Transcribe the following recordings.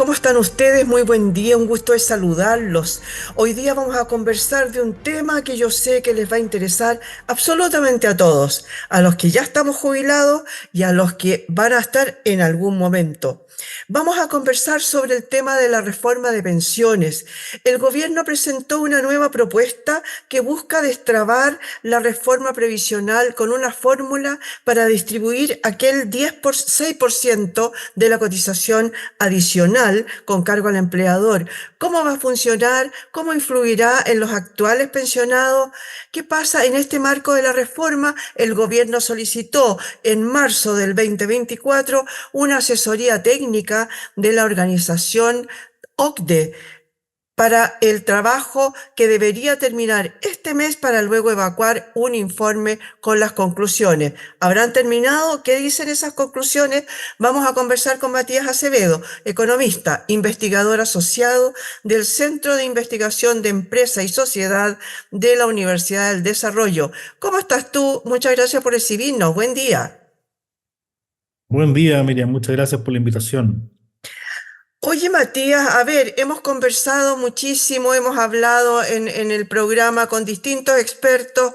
¿Cómo están ustedes? Muy buen día, un gusto de saludarlos. Hoy día vamos a conversar de un tema que yo sé que les va a interesar absolutamente a todos, a los que ya estamos jubilados y a los que van a estar en algún momento. Vamos a conversar sobre el tema de la reforma de pensiones. El gobierno presentó una nueva propuesta que busca destrabar la reforma previsional con una fórmula para distribuir aquel 6% de la cotización adicional con cargo al empleador. ¿Cómo va a funcionar? ¿Cómo influirá en los actuales pensionados? ¿Qué pasa en este marco de la reforma? El gobierno solicitó en marzo del 2024 una asesoría técnica de la organización OCDE para el trabajo que debería terminar este mes para luego evacuar un informe con las conclusiones. ¿Habrán terminado? ¿Qué dicen esas conclusiones? Vamos a conversar con Matías Acevedo, economista, investigador asociado del Centro de Investigación de Empresa y Sociedad de la Universidad del Desarrollo. ¿Cómo estás tú? Muchas gracias por recibirnos. Buen día. Buen día, Miriam. Muchas gracias por la invitación. Oye, Matías, a ver, hemos conversado muchísimo, hemos hablado en el programa con distintos expertos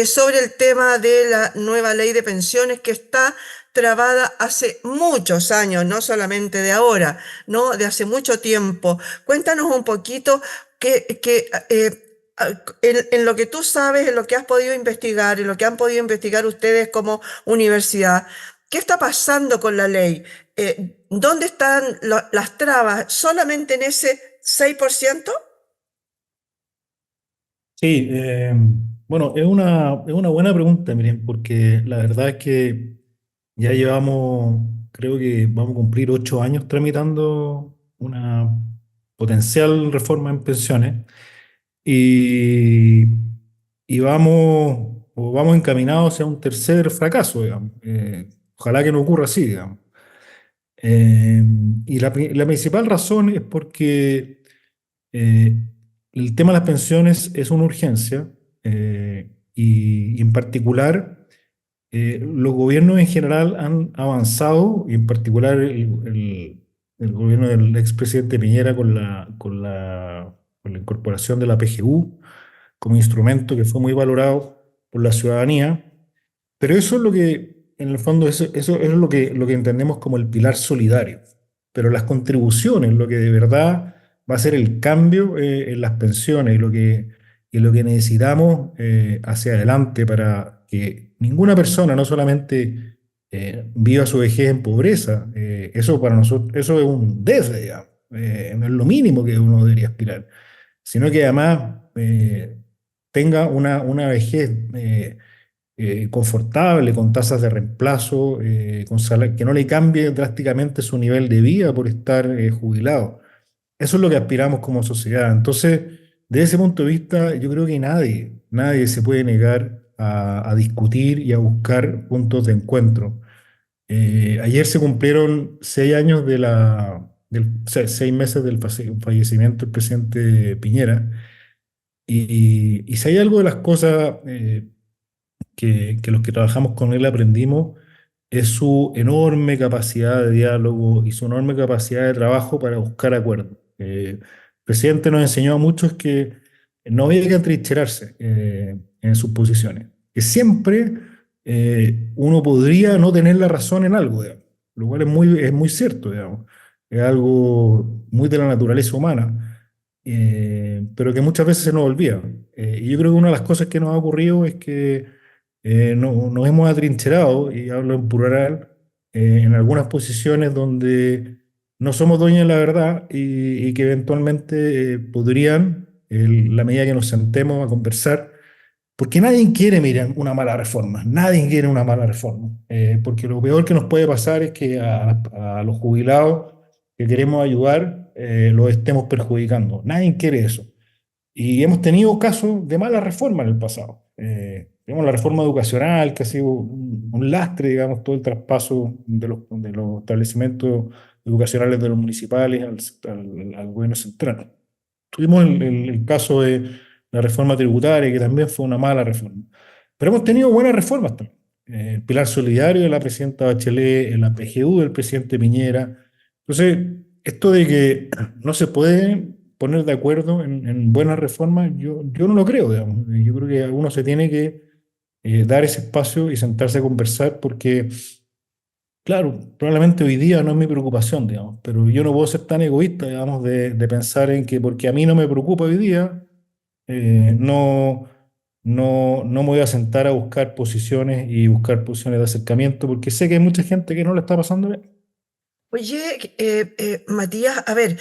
sobre el tema de la nueva ley de pensiones que está trabada hace muchos años, no solamente de ahora, ¿no? De hace mucho tiempo. Cuéntanos un poquito en lo que tú sabes, en lo que has podido investigar, en lo que han podido investigar ustedes como universidad, ¿qué está pasando con la ley? ¿Dónde están las trabas? ¿Solamente en ese 6%? Sí, bueno, es una buena pregunta, Miriam, porque la verdad es que ya llevamos, creo que vamos a cumplir 8 años tramitando una potencial reforma en pensiones y, y vamos encaminados hacia un tercer fracaso, digamos. Ojalá que no ocurra así, digamos. Eh, y la principal razón es porque Eh, el tema de las pensiones es una urgencia y en particular los gobiernos en general han avanzado y en particular el gobierno del expresidente Piñera con la incorporación de la PGU como instrumento que fue muy valorado por la ciudadanía, pero eso es lo que, en el fondo, eso es lo que entendemos como el pilar solidario. Pero las contribuciones, lo que de verdad va a ser el cambio en las pensiones y lo que necesitamos hacia adelante para que ninguna persona, no solamente viva su vejez en pobreza, eso para nosotros, eso es un deseo, digamos, no es lo mínimo que uno debería aspirar, sino que además tenga una vejez confortable, con tasas de reemplazo, que no le cambie drásticamente su nivel de vida por estar jubilado. Eso es lo que aspiramos como sociedad. Entonces, desde ese punto de vista, yo creo que nadie se puede negar a discutir y a buscar puntos de encuentro. Ayer se cumplieron 6 años o sea, 6 meses del fallecimiento del presidente Piñera. Y si hay algo de las cosas que los que trabajamos con él aprendimos es su enorme capacidad de diálogo y su enorme capacidad de trabajo para buscar acuerdos. El presidente nos enseñó a muchos que no había que atrincherarse en sus posiciones, que siempre uno podría no tener la razón en algo, digamos, lo cual es muy cierto, digamos. Es algo muy de la naturaleza humana, pero que muchas veces se nos olvida. Y yo creo que una de las cosas que nos ha ocurrido es que nos hemos atrincherado, y hablo en plural, en algunas posiciones donde no somos dueños de la verdad y que eventualmente podrían, la medida que nos sentemos a conversar, porque nadie quiere, miren, una mala reforma, nadie quiere una mala reforma, porque lo peor que nos puede pasar es que a los jubilados que queremos ayudar los estemos perjudicando. Nadie quiere eso. Y hemos tenido casos de mala reforma en el pasado. Tenemos la reforma educacional, que ha sido un lastre, digamos, todo el traspaso de los establecimientos educacionales de los municipales al gobierno central. Tuvimos el caso de la reforma tributaria, que también fue una mala reforma. Pero hemos tenido buenas reformas también. El Pilar Solidario de la presidenta Bachelet, la PGU del presidente Piñera. Entonces, esto de que no se puede poner de acuerdo en buenas reformas, yo no lo creo, digamos. Yo creo que uno se tiene que dar ese espacio y sentarse a conversar porque, claro, probablemente hoy día no es mi preocupación, digamos, pero yo no puedo ser tan egoísta, digamos, de pensar en que porque a mí no me preocupa hoy día, no, no me voy a sentar a buscar posiciones y buscar posiciones de acercamiento porque sé que hay mucha gente que no le está pasando bien. Oye, Matías, a ver,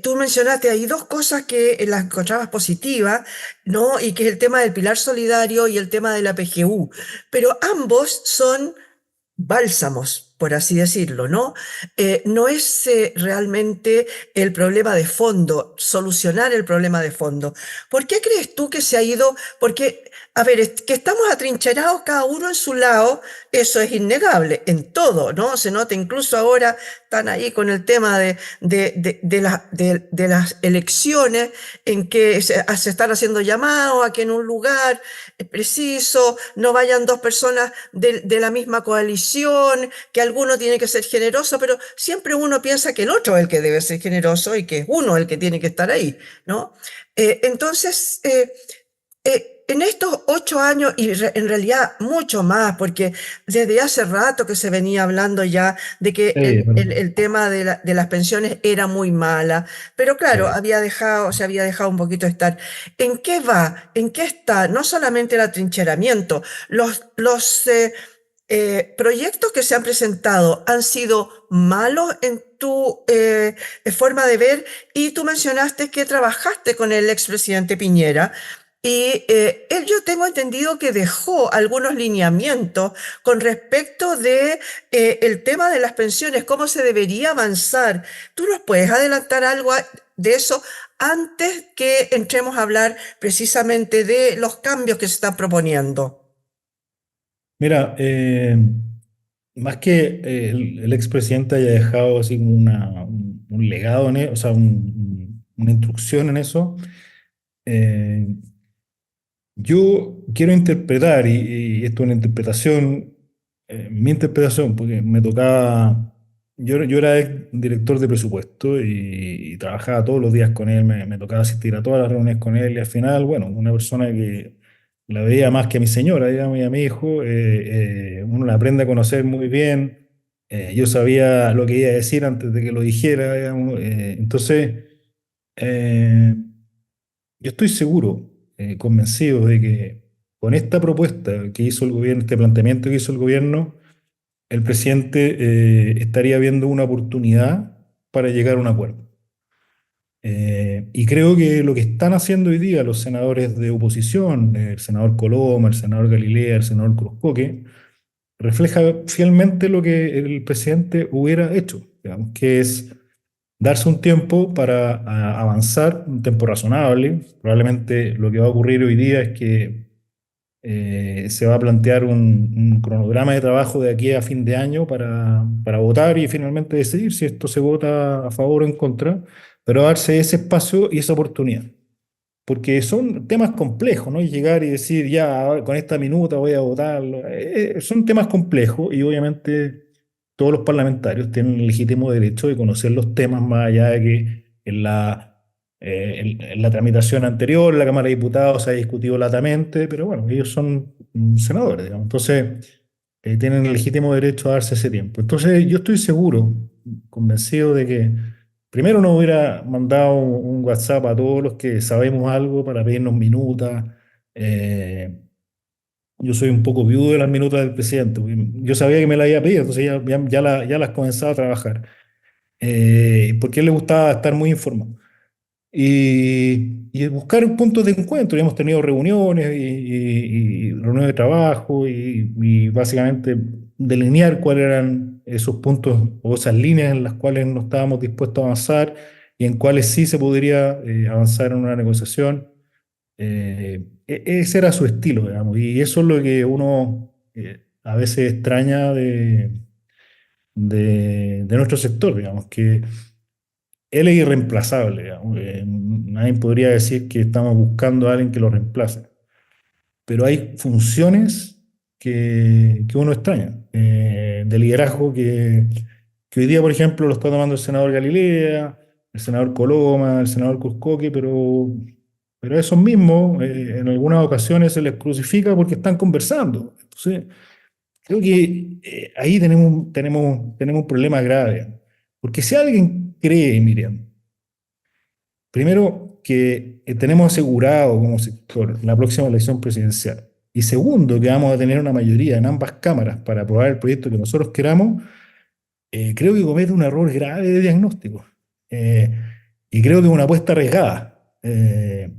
tú mencionaste ahí dos cosas que las encontrabas positivas, ¿no? Y que es el tema del pilar solidario y el tema de la PGU, pero ambos son bálsamos, por así decirlo, ¿no? No es realmente el problema de fondo, solucionar el problema de fondo. ¿Por qué crees tú que se ha ido? Porque, a ver, que estamos atrincherados cada uno en su lado, eso es innegable, en todo, ¿no? Se nota incluso ahora, están ahí con el tema de las elecciones, en que se están haciendo llamados a que en un lugar preciso no vayan dos personas de la misma coalición, que alguno tiene que ser generoso, pero siempre uno piensa que el otro es el que debe ser generoso y que es uno el que tiene que estar ahí, ¿no? Entonces, en estos 8 años, y en realidad mucho más, porque desde hace rato que se venía hablando ya de que Es verdad. el tema de las pensiones era muy mala, pero claro, Sí. se había dejado un poquito estar. ¿En qué va? ¿En qué está? No solamente el atrincheramiento, los proyectos que se han presentado han sido malos en tu forma de ver, y tú mencionaste que trabajaste con el expresidente Piñera. Y él, yo tengo entendido que dejó algunos lineamientos con respecto de el tema de las pensiones, cómo se debería avanzar. ¿Tú nos puedes adelantar algo de eso antes que entremos a hablar precisamente de los cambios que se están proponiendo? Mira, más que el expresidente haya dejado así como un legado en eso, o sea, una instrucción en eso, eh, yo quiero interpretar, y esto es una interpretación, mi interpretación, porque me tocaba, yo era director de presupuesto y trabajaba todos los días con él, me tocaba asistir a todas las reuniones con él y al final, bueno, una persona que la veía más que a mi señora, digamos, y a mi hijo, uno la aprende a conocer muy bien, yo sabía lo que iba a decir antes de que lo dijera, digamos, entonces... eh, yo estoy seguro, convencido de que con esta propuesta que hizo el gobierno, este planteamiento que hizo el gobierno, el presidente estaría viendo una oportunidad para llegar a un acuerdo. Y creo que lo que están haciendo hoy día los senadores de oposición, el senador Coloma, el senador Galilea, el senador Cruzcoque, refleja fielmente lo que el presidente hubiera hecho, digamos, que es darse un tiempo para avanzar, un tiempo razonable. Probablemente lo que va a ocurrir hoy día es que se va a plantear un cronograma de trabajo de aquí a fin de año para votar y finalmente decidir si esto se vota a favor o en contra, pero darse ese espacio y esa oportunidad. Porque son temas complejos, ¿no? Y llegar y decir, ya, ahora con esta minuta voy a votarlo. Son temas complejos y obviamente todos los parlamentarios tienen el legítimo derecho de conocer los temas más allá de que en la tramitación anterior, la Cámara de Diputados se ha discutido latamente, pero bueno, ellos son senadores, digamos. Entonces, tienen el legítimo derecho a darse ese tiempo. Entonces, yo estoy seguro, convencido de que primero nos hubiera mandado un WhatsApp a todos los que sabemos algo para pedirnos minutas. Eh, yo soy un poco viudo de las minutas del presidente, porque yo sabía que me las había pedido, entonces ya las comenzaba a trabajar, porque a él le gustaba estar muy informado. Y buscar puntos de encuentro. Ya hemos tenido reuniones y reuniones de trabajo y básicamente delinear cuáles eran esos puntos o esas líneas en las cuales no estábamos dispuestos a avanzar y en cuáles sí se podría avanzar en una negociación. Ese era su estilo, digamos, y eso es lo que uno a veces extraña de nuestro sector, digamos, que él es irreemplazable, digamos. Nadie podría decir que estamos buscando a alguien que lo reemplace, pero hay funciones que uno extraña, de liderazgo que hoy día, por ejemplo, lo está tomando el senador Galilea, el senador Coloma, el senador Cruzcoque, pero esos mismos en algunas ocasiones se les crucifica porque están conversando. Entonces, creo que ahí tenemos un problema grave. Porque si alguien cree, Miriam, primero que tenemos asegurado como sector la próxima elección presidencial, y segundo, que vamos a tener una mayoría en ambas cámaras para aprobar el proyecto que nosotros queramos, creo que comete un error grave de diagnóstico. Eh, y creo que es una apuesta arriesgada.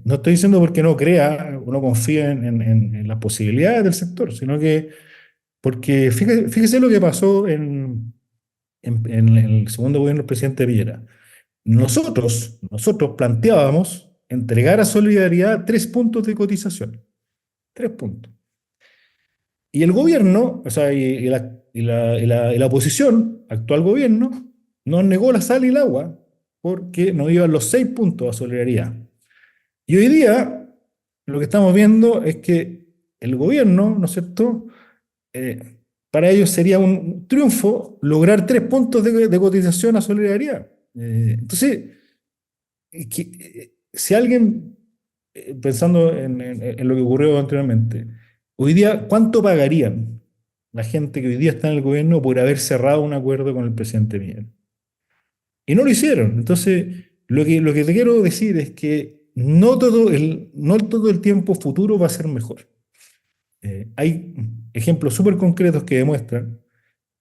No estoy diciendo porque no crea o no confíe en las posibilidades del sector, sino que porque fíjese lo que pasó en el segundo gobierno del presidente Piñera. Nosotros planteábamos entregar a Solidaridad 3 puntos de cotización. 3 puntos. Y el gobierno, o sea, y la oposición, actual gobierno, nos negó la sal y el agua porque nos iban los 6 puntos a Solidaridad. Y hoy día lo que estamos viendo es que el gobierno, ¿no es cierto? Eh, para ellos sería un triunfo lograr 3 puntos de cotización a Solidaridad. Entonces, si alguien, pensando en lo que ocurrió anteriormente, hoy día, ¿cuánto pagarían la gente que hoy día está en el gobierno por haber cerrado un acuerdo con el presidente Miguel? Y no lo hicieron. Entonces, lo que te quiero decir es que no todo el tiempo futuro va a ser mejor. Hay ejemplos súper concretos que demuestran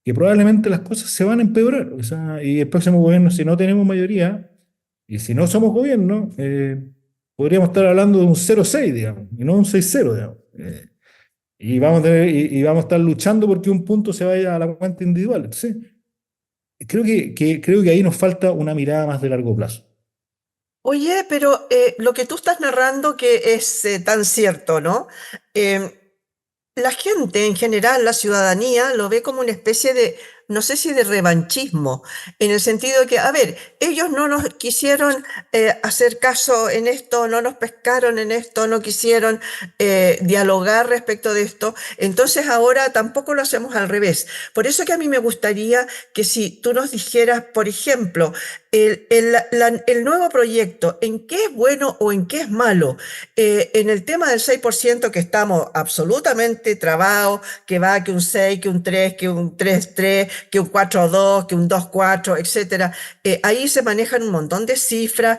que probablemente las cosas se van a empeorar. O sea, y el próximo gobierno, si no tenemos mayoría, y si no somos gobierno, podríamos estar hablando de un 0-6, digamos, y no un 6-0, digamos. Y vamos a estar luchando porque un punto se vaya a la cuenta individual. Entonces, creo que ahí nos falta una mirada más de largo plazo. Oye, pero lo que tú estás narrando que es tan cierto, ¿no? Em, La gente en general, la ciudadanía, lo ve como una especie de, no sé si de revanchismo, en el sentido de que, a ver, ellos no nos quisieron hacer caso en esto, no nos pescaron en esto, no quisieron dialogar respecto de esto, entonces ahora tampoco lo hacemos al revés. Por eso que a mí me gustaría que si tú nos dijeras, por ejemplo, el nuevo proyecto, ¿en qué es bueno o en qué es malo? En el tema del 6% que estamos absolutamente trabados, que va que un 6 que un 3 que un 3-3 que un 4-2 que un 2-4 etcétera. Ahí se manejan un montón de cifras.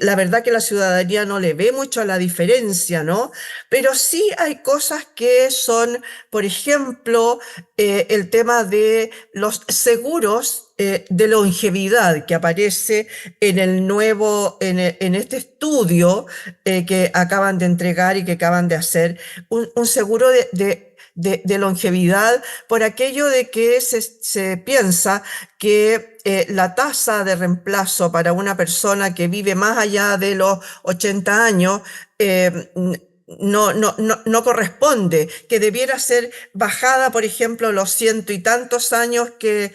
La verdad que la ciudadanía no le ve mucho a la diferencia, ¿no? Pero sí hay cosas que son, por ejemplo, el tema de los seguros de longevidad que aparece en este estudio que acaban de entregar y que acaban de hacer, un seguro de longevidad por aquello de que se piensa que la tasa de reemplazo para una persona que vive más allá de los 80 años no corresponde, que debiera ser bajada, por ejemplo, los ciento y tantos años que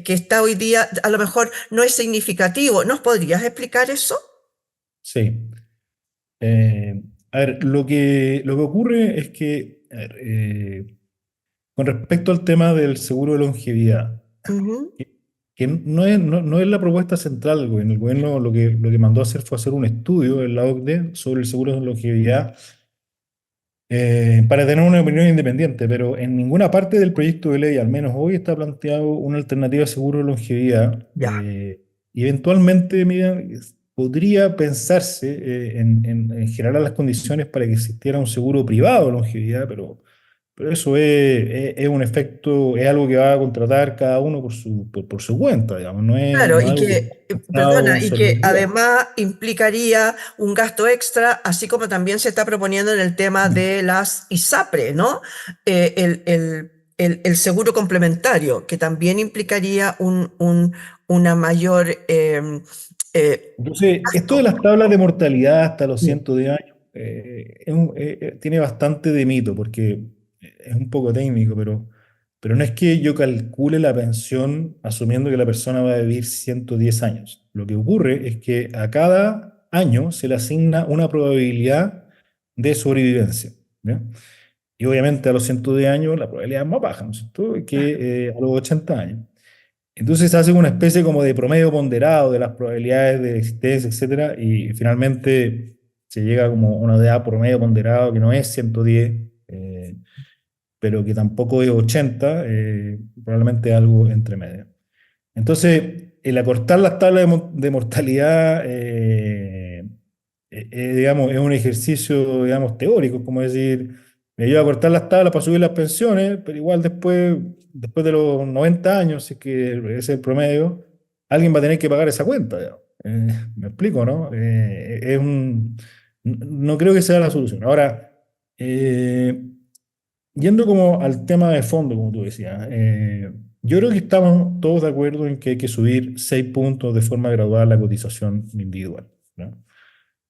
está hoy día, a lo mejor no es significativo. ¿Nos podrías explicar eso? Sí. Eh, a ver, lo que ocurre es que, a ver, con respecto al tema del seguro de longevidad, Ujú. que no es la propuesta central del gobierno. El gobierno lo que mandó a hacer fue hacer un estudio en la OCDE sobre el seguro de longevidad para tener una opinión independiente, pero en ninguna parte del proyecto de ley, al menos hoy, está planteado una alternativa de seguro de longevidad. Ya. Y eventualmente, mira, podría pensarse en generar las condiciones para que existiera un seguro privado de longevidad, pero eso es un efecto, es algo que va a contratar cada uno por su cuenta, digamos, no es, Claro, no es y algo que que, está pensado perdona, con y que solidaridad. además implicaría un gasto extra, así como también se está proponiendo en el tema de las ISAPRE, ¿no? El seguro complementario, que también implicaría una mayor Entonces, esto de gasto. las tablas de mortalidad hasta los Mm. 110 años tiene bastante de mito, porque es un poco técnico, pero no es que yo calcule la pensión asumiendo que la persona va a vivir 110 años. Lo que ocurre es que a cada año se le asigna una probabilidad de sobrevivencia, ¿ya? Y obviamente a los 110 años la probabilidad es más baja, ¿no es cierto?, que a los 80 años. Entonces se hace una especie como de promedio ponderado de las probabilidades de existencia, etcétera, y finalmente se llega como a una idea promedio ponderado que no es 110, pero que tampoco es 80, probablemente algo entre medio. Entonces, el acortar las tablas de mortalidad, digamos, es un ejercicio, digamos, teórico, como decir, me ayuda a cortar las tablas para subir las pensiones, pero igual después de los 90 años, si es que ese es el promedio, alguien va a tener que pagar esa cuenta, digamos. Me explico, ¿no? No creo que sea la solución. Ahora, eh, yendo como al tema de fondo, como tú decías, yo creo que estamos todos de acuerdo en que hay que subir 6 puntos de forma gradual la cotización individual, ¿no?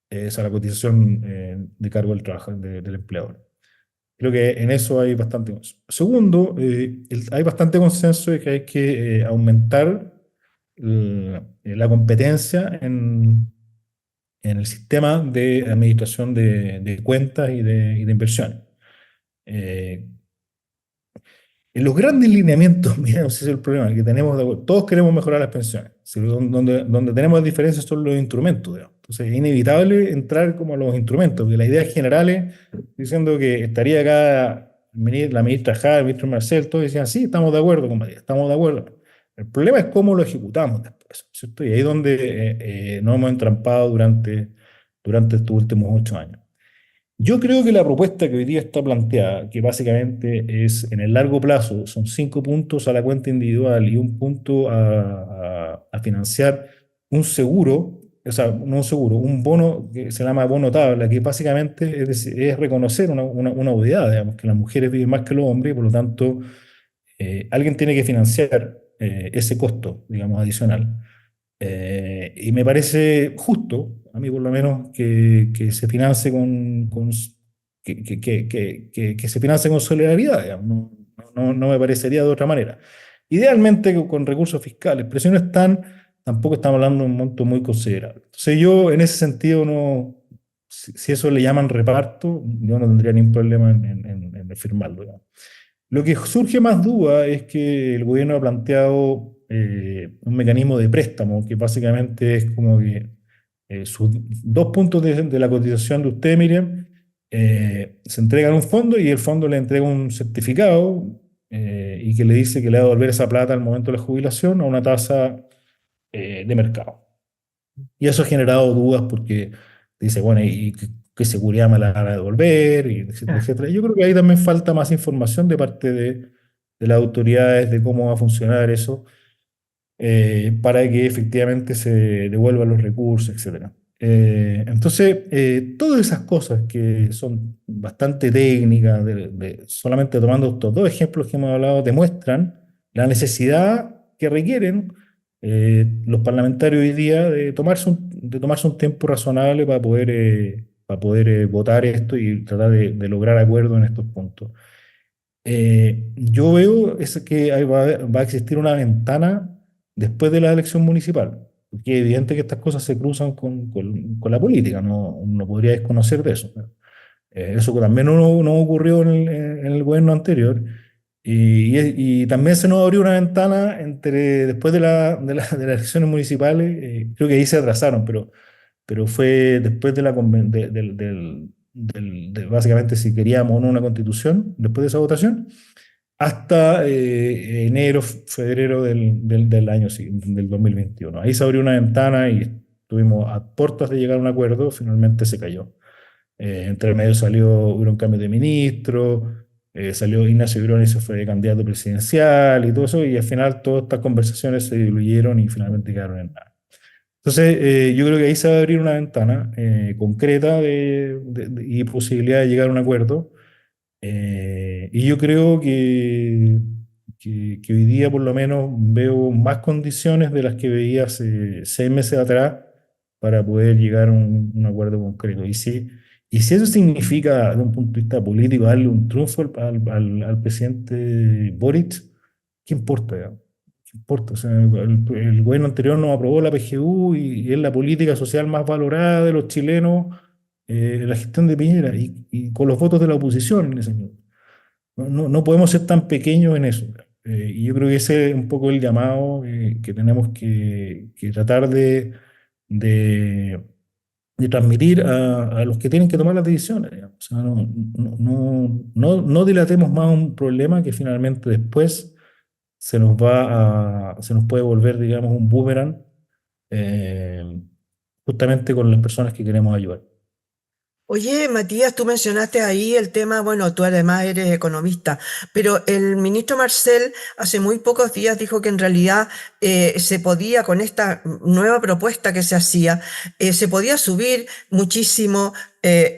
Esa la cotización de cargo del trabajador, del empleador. Creo que en eso hay bastante consenso. Segundo, hay bastante consenso de que hay que aumentar la competencia en el sistema de administración de cuentas y de inversiones. Eh, En los grandes lineamientos, mira, ese es el problema que tenemos, todos queremos mejorar las pensiones. Si donde tenemos diferencias son los instrumentos, digamos. Entonces es inevitable entrar como a los instrumentos, porque la idea general es diciendo que estaría acá la ministra Jara, el ministro Marcel, todos decían, sí, estamos de acuerdo, compadre, estamos de acuerdo. El problema es cómo lo ejecutamos después, ¿cierto? Y ahí es donde nos hemos entrampado durante estos últimos 8 años. Yo creo que la propuesta que hoy día está planteada, que básicamente es en el largo plazo, son 5 puntos a la cuenta individual y 1 punto a financiar un seguro, o sea, no un seguro, un bono que se llama bono tabla, que básicamente es reconocer una obviedad, digamos, que las mujeres viven más que los hombres y por lo tanto alguien tiene que financiar ese costo, digamos, adicional. Y me parece justo, a mí por lo menos, que se financie que se financie con solidaridad, digamos. No me parecería de otra manera. Idealmente con recursos fiscales, pero si no están, tampoco estamos hablando de un monto muy considerable. Entonces yo en ese sentido no, si eso le llaman reparto, yo no tendría ningún problema en firmarlo, digamos. Lo que surge más duda es que el gobierno ha planteado un mecanismo de préstamo, que básicamente es como que sus 2 puntos de la cotización de usted, Miriam, se entregan a un fondo y el fondo le entrega un certificado y que le dice que le va a devolver esa plata al momento de la jubilación a una tasa de mercado. Y eso ha generado dudas porque dice, bueno, ¿y qué seguridad me la van a devolver? Y etcétera, Ya. etcétera. Yo creo que ahí también falta más información de parte de las autoridades de cómo va a funcionar eso para que efectivamente se devuelvan los recursos, etcétera. Entonces, todas esas cosas que son bastante técnicas, solamente tomando estos dos ejemplos que hemos hablado, demuestran la necesidad que requieren los parlamentarios hoy día de tomarse un tiempo razonable para poder votar esto y tratar de lograr acuerdo en estos puntos. Yo veo es que va a existir una ventana después de la elección municipal, porque es evidente que estas cosas se cruzan con la política, no podría desconocer de eso, ¿no? Eso que también no ocurrió en el gobierno anterior, y también se nos abrió una ventana después de las elecciones municipales, creo que ahí se atrasaron, pero fue después básicamente si queríamos o no una constitución, después de esa votación hasta enero, febrero del año siguiente, del 2021. Ahí se abrió una ventana y estuvimos a puertas de llegar a un acuerdo, finalmente se cayó. Entre medio hubo un cambio de ministro, salió Ignacio Broni y se fue de candidato presidencial y todo eso, y al final todas estas conversaciones se diluyeron y finalmente quedaron en nada. Entonces, yo creo que ahí se va a abrir una ventana concreta y posibilidad de llegar a un acuerdo y yo creo que hoy día por lo menos veo más condiciones de las que veía hace 6 meses atrás para poder llegar a un acuerdo concreto. Y si eso significa, de un punto de vista político, darle un triunfo al presidente Boric, ¿qué importa, ya? ¿Qué importa? O sea, el gobierno anterior nos aprobó la PGU y es la política social más valorada de los chilenos, la gestión de Piñera, y con los votos de la oposición en ese momento. No podemos ser tan pequeños en eso. Y yo creo que ese es un poco el llamado que tenemos que tratar de, de transmitir a los que tienen que tomar las decisiones, digamos. O sea, no dilatemos más un problema que finalmente después se nos puede volver, digamos, un boomerang, eh, justamente con las personas que queremos ayudar. Oye, Matías, tú mencionaste ahí el tema, bueno, tú además eres economista, pero el ministro Marcel hace muy pocos días dijo que en realidad se podía, con esta nueva propuesta que se hacía, se podía subir muchísimo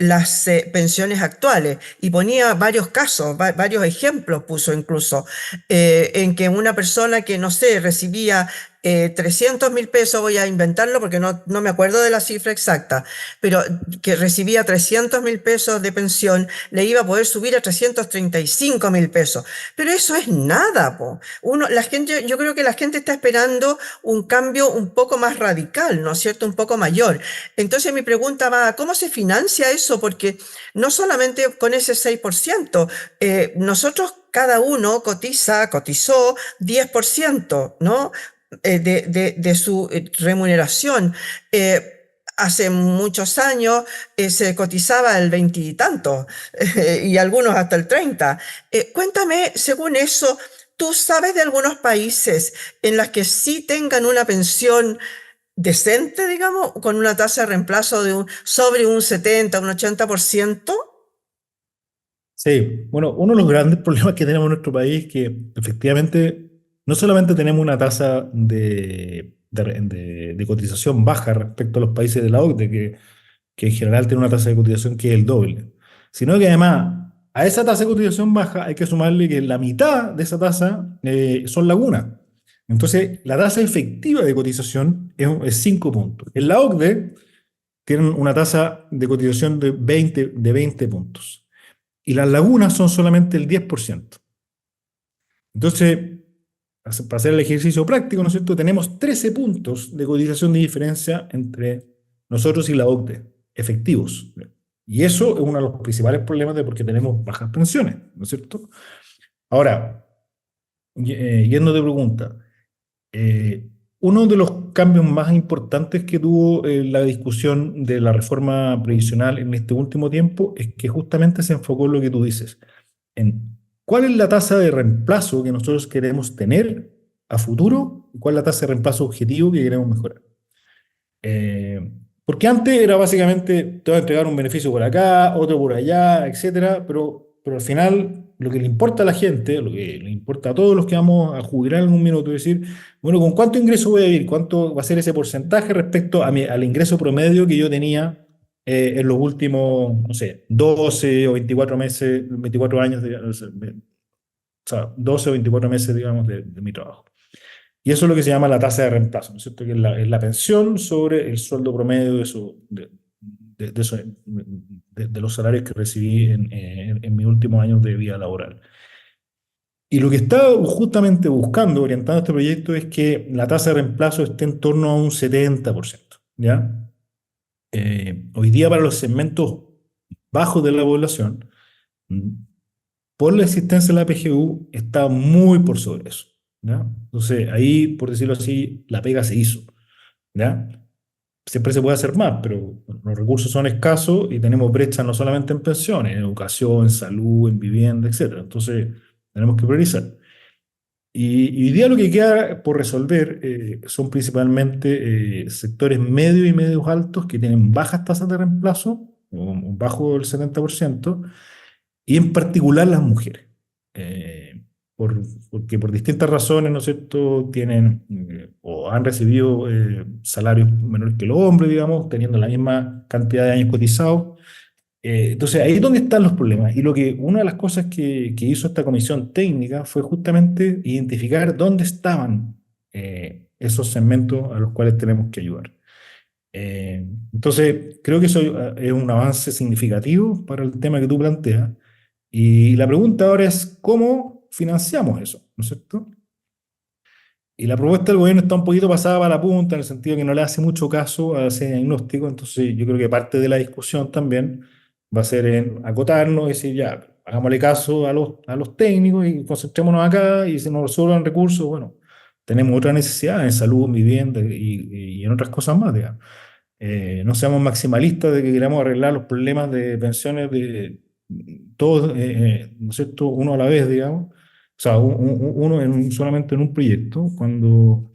las pensiones actuales y ponía varios casos, varios ejemplos puso incluso, en que una persona que, no sé, recibía 300.000 pesos, voy a inventarlo porque no me acuerdo de la cifra exacta, pero que recibía 300.000 pesos de pensión, le iba a poder subir a 335.000 pesos. Pero eso es nada, po. La gente, yo creo que la gente está esperando un cambio un poco más radical, ¿no es cierto? Un poco mayor. Entonces mi pregunta va, ¿cómo se financia eso? Porque no solamente con ese 6%, nosotros cada uno cotizó 10%, ¿no? De su remuneración. Hace muchos años se cotizaba el 20 y tanto, y algunos hasta el 30. Cuéntame, según eso, ¿tú sabes de algunos países en los que sí tengan una pensión decente, digamos, con una tasa de reemplazo sobre un 70, un 80%? Sí, bueno, uno de los grandes problemas que tenemos en nuestro país es que efectivamente no solamente tenemos una tasa de cotización baja respecto a los países de la OCDE, que en general tienen una tasa de cotización que es el doble, sino que además a esa tasa de cotización baja hay que sumarle que la mitad de esa tasa son lagunas. Entonces, la tasa efectiva de cotización es 5 puntos. En la OCDE tienen una tasa de cotización de 20 puntos y las lagunas son solamente el 10%. Entonces, para hacer el ejercicio práctico, ¿no es cierto? Tenemos 13 puntos de cotización de diferencia entre nosotros y la OCDE, efectivos. Y eso es uno de los principales problemas de por qué tenemos bajas pensiones, ¿no es cierto? Ahora, yendo de pregunta, eh, uno de los cambios más importantes que tuvo la discusión de la reforma previsional en este último tiempo es que justamente se enfocó en lo que tú dices, en cuál es la tasa de reemplazo que nosotros queremos tener a futuro y cuál es la tasa de reemplazo objetivo que queremos mejorar. Porque antes era básicamente, te voy a entregar un beneficio por acá, otro por allá, etcétera, pero al final lo que le importa a la gente, lo que le importa a todos los que vamos a jubilar en un minuto, es decir, bueno, ¿con cuánto ingreso voy a vivir? ¿Cuánto va a ser ese porcentaje respecto al ingreso promedio que yo tenía en los últimos, no sé, 12 o 24 meses, 24 años, o sea, 12 o 24 meses, digamos, de mi trabajo? Y eso es lo que se llama la tasa de reemplazo, ¿no es cierto? Que es la pensión sobre el sueldo promedio de los salarios que recibí en mis últimos años de vida laboral. Y lo que está justamente buscando, orientando este proyecto, es que la tasa de reemplazo esté en torno a un 70%, ¿ya? Hoy día para los segmentos bajos de la población, mm, por la existencia de la PGU, está muy por sobre eso, ¿ya? Entonces, ahí, por decirlo así, la pega se hizo, ¿ya? Siempre se puede hacer más, pero bueno, los recursos son escasos y tenemos brechas no solamente en pensiones, en educación, en salud, en vivienda, etcétera. Entonces, tenemos que priorizar. Y hoy día lo que queda por resolver son principalmente sectores medios y medios altos que tienen bajas tasas de reemplazo, o bajo el 70%, y en particular las mujeres. Eh, Porque por distintas razones, ¿no es cierto?, tienen o han recibido salarios menores que los hombres, digamos, teniendo la misma cantidad de años cotizados. Entonces, ahí es donde están los problemas. Y una de las cosas que hizo esta comisión técnica fue justamente identificar dónde estaban esos segmentos a los cuales tenemos que ayudar. Entonces, creo que eso es un avance significativo para el tema que tú planteas. Y la pregunta ahora es, ¿cómo financiamos eso? ¿No es cierto? Y la propuesta del gobierno está un poquito pasada para la punta, en el sentido que no le hace mucho caso a ese diagnóstico. Entonces, yo creo que parte de la discusión también va a ser en acotarnos y decir, ya, hagámosle caso a los técnicos y concentrémonos acá y si nos resuelvan recursos, bueno, tenemos otras necesidades en salud, en vivienda y en otras cosas más, digamos. No seamos maximalistas de que queramos arreglar los problemas de pensiones de todos, ¿no es cierto?, uno a la vez, digamos. O sea, uno solamente en un proyecto, cuando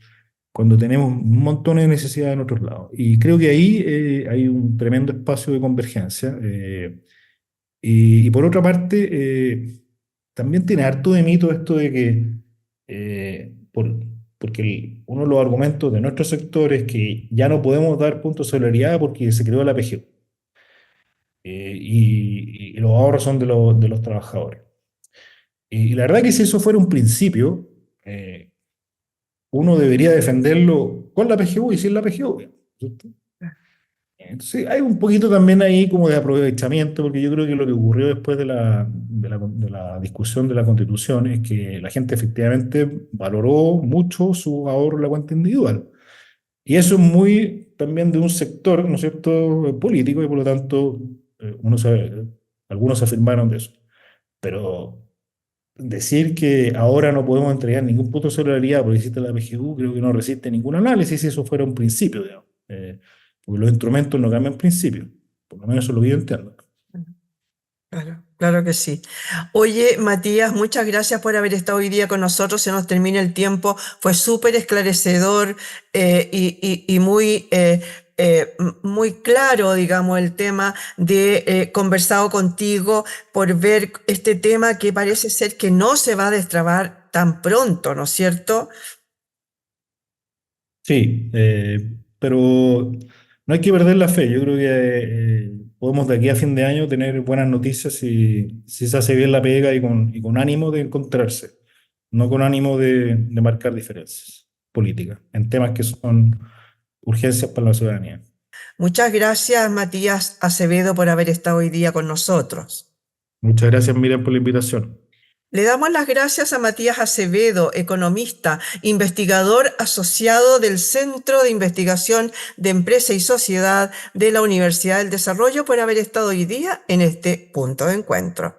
tenemos un montón de necesidades en otros lados. Y creo que ahí hay un tremendo espacio de convergencia. Y por otra parte, también tiene harto de mito esto de que, porque uno de los argumentos de nuestro sector es que ya no podemos dar puntos de solidaridad porque se creó la PGU. Y los ahorros son de los trabajadores. Y la verdad que si eso fuera un principio, uno debería defenderlo con la PGU y sin la PGU. ¿Cierto? Entonces hay un poquito también ahí como de aprovechamiento, porque yo creo que lo que ocurrió después de la discusión de la Constitución es que la gente efectivamente valoró mucho su ahorro en la cuenta individual. Y eso es muy también de un sector, ¿no es cierto?, político, y por lo tanto, algunos afirmaron de eso. Pero decir que ahora no podemos entregar ningún punto de solidaridad porque existe la PGU, creo que no resiste ningún análisis si eso fuera un principio, digamos. Porque los instrumentos no cambian principios, por lo menos eso es lo que yo entiendo. Claro, claro que sí. Oye, Matías, muchas gracias por haber estado hoy día con nosotros. Se nos termina el tiempo. Fue súper esclarecedor y muy, muy claro, digamos, el tema de conversado contigo por ver este tema que parece ser que no se va a destrabar tan pronto, ¿no es cierto? Sí, pero no hay que perder la fe. Yo creo que podemos de aquí a fin de año tener buenas noticias si se hace bien la pega y con ánimo de encontrarse, no con ánimo de marcar diferencias políticas en temas que son urgencias para la ciudadanía. Muchas gracias, Matías Acevedo, por haber estado hoy día con nosotros. Muchas gracias, Miriam, por la invitación. Le damos las gracias a Matías Acevedo, economista, investigador asociado del Centro de Investigación de Empresa y Sociedad de la Universidad del Desarrollo, por haber estado hoy día en este punto de encuentro.